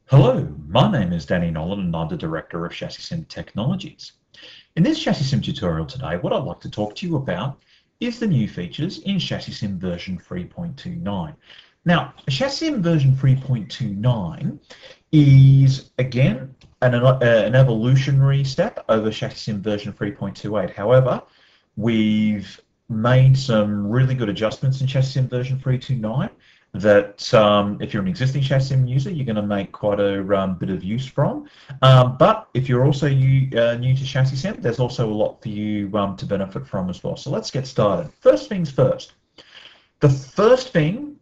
Hello, my name is Danny Nowlan and I'm the Director of ChassisSim Technologies. In this ChassisSim tutorial today, what I'd like to talk to you about is the new features in ChassisSim version 3.29. Now, ChassisSim version 3.29 is, again, an evolutionary step over ChassisSim version 3.28. However, we've made some really good adjustments in ChassisSim version 3.29 that if you're an existing ChassisSim user, you're going to make quite a bit of use from. But if you're also new to ChassisSim, there's also a lot for you to benefit from as well. So let's get started. First things first. The first thing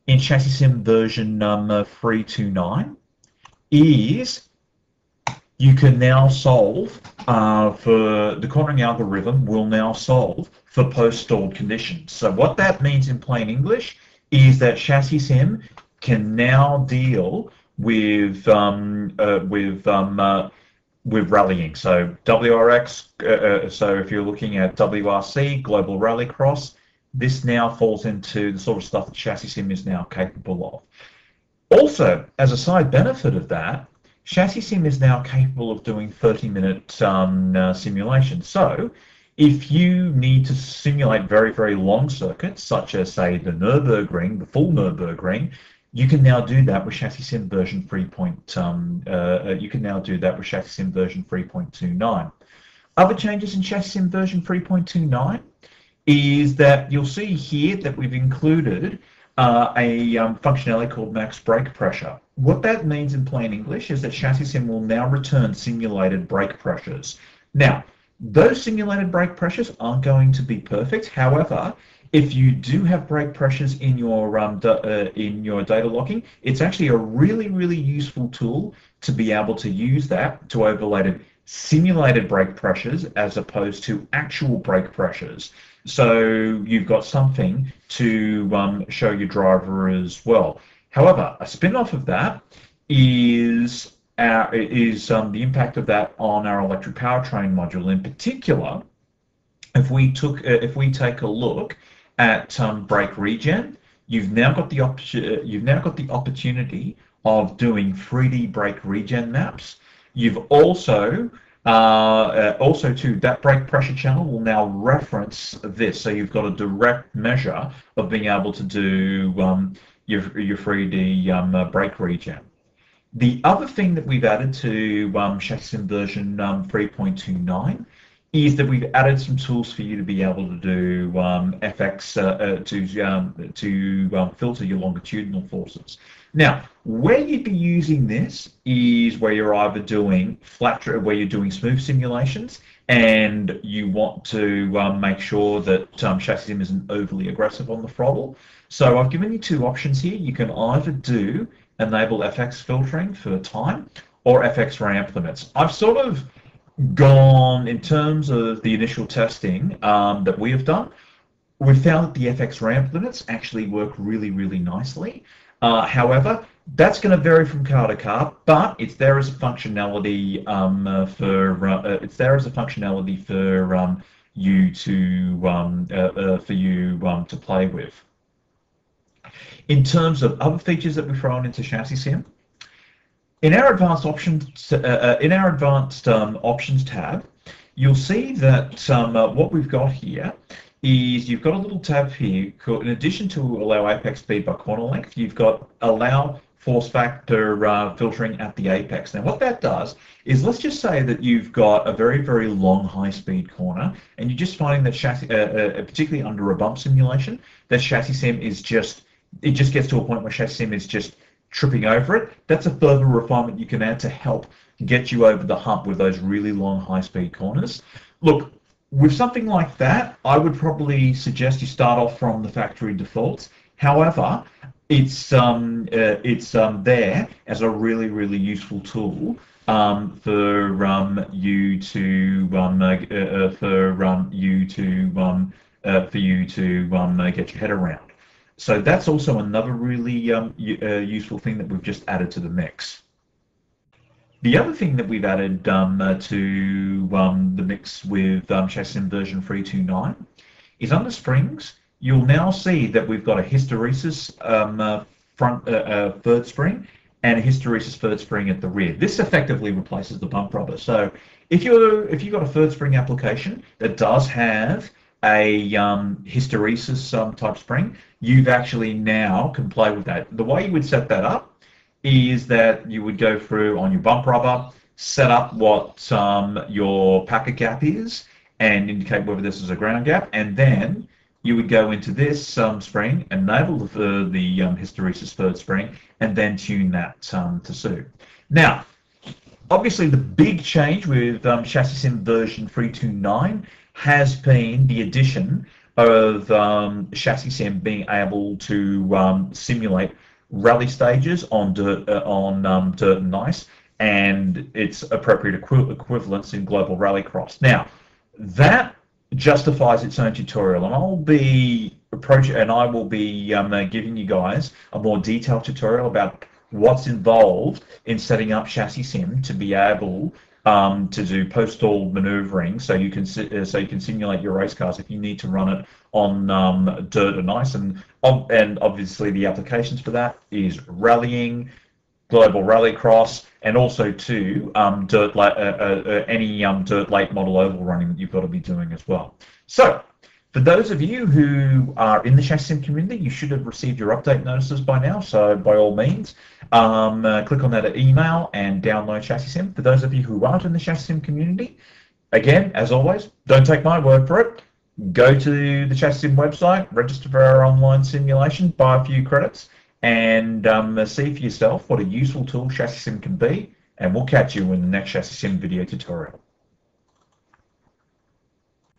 in ChassisSim version 3.29 is you can now solve for the cornering algorithm will now solve for post-stalled conditions. So what that means in plain English is that ChassisSim can now deal with rallying. So WRX. So if you're looking at WRC, Global Rallycross, this now falls into the sort of stuff that ChassisSim is now capable of. Also, as a side benefit of that, ChassisSim is now capable of doing 30-minute simulations. So if you need to simulate very, very long circuits, such as, say, the Nürburgring, the full Nürburgring, you can now do that with ChassisSim version 3.29. Other changes in ChassisSim version 3.29 is that you'll see here that we've included a functionality called max brake pressure. What that means in plain English is that ChassisSim will now return simulated brake pressures. Now, those simulated brake pressures aren't going to be perfect. However, if you do have brake pressures in your data logging, it's actually a really, really useful tool to be able to use that to overlay simulated brake pressures as opposed to actual brake pressures. So you've got something to show your driver as well. However, a spin-off of that is the impact of that on our electric powertrain module. In particular, if we take a look at brake regen, you've now got the opportunity of doing 3D brake regen maps. You've also too, that brake pressure channel will now reference this, so you've got a direct measure of being able to do your 3D brake regen. The other thing that we've added to ChassisSim version 3.29 is that we've added some tools for you to be able to do FX to filter your longitudinal forces. Now, where you'd be using this is where you're either doing where you're doing smooth simulations and you want to make sure that ChassisSim isn't overly aggressive on the throttle. So I've given you two options here. You can either do enable FX filtering for time or FX ramp limits. I've sort of gone, in terms of the initial testing that we have done, we've found that the FX ramp limits actually work really, really nicely. However, that's going to vary from car to car, but it's there as a functionality for you to play with. In terms of other features that we've thrown into ChassisSim, in our advanced options tab, you'll see that what we've got here is you've got a little tab here called, in addition to allow apex speed by corner length, you've got allow force factor filtering at the apex. Now what that does is, let's just say that you've got a very, very long high-speed corner and you're just finding that particularly under a bump simulation, that ChassisSim is just gets to a point where ChassisSim is just tripping over it. That's a further refinement you can add to help get you over the hump with those really long high-speed corners. Look, with something like that, I would probably suggest you start off from the factory defaults. However, it's there as a really, really useful tool for you to get your head around. So that's also another really useful thing that we've just added to the mix. The other thing that we've added to the mix with ChassisSim version 3.29 is under springs. You'll now see that we've got a hysteresis front third spring and a hysteresis third spring at the rear. This effectively replaces the bump rubber. So if you've got a third spring application that does have a hysteresis type spring, you've actually now can play with that. The way you would set that up is that you would go through on your bump rubber, set up what your packet gap is, and indicate whether this is a ground gap, and then you would go into this spring, enable the hysteresis third spring, and then tune that to suit. Now, obviously the big change with ChassisSim version 3.29 has been the addition of ChassisSim being able to simulate rally stages on dirt and ice, and its appropriate equivalence in global rallycross. Now, that justifies its own tutorial, and I will be giving you guys a more detailed tutorial about what's involved in setting up ChassisSim to be able to do post-stall maneuvering, so you can simulate your race cars if you need to run it on dirt and ice, and obviously the applications for that is rallying, global rallycross, and also to any dirt late model oval running that you've got to be doing as well. So for those of you who are in the ChassisSim community, you should have received your update notices by now, so by all means click on that email and download ChassisSim. For those of you who aren't in the ChassisSim community, again, as always, don't take my word for it. Go to the ChassisSim website, register for our online simulation, buy a few credits, and see for yourself what a useful tool ChassisSim can be, and we'll catch you in the next ChassisSim video tutorial.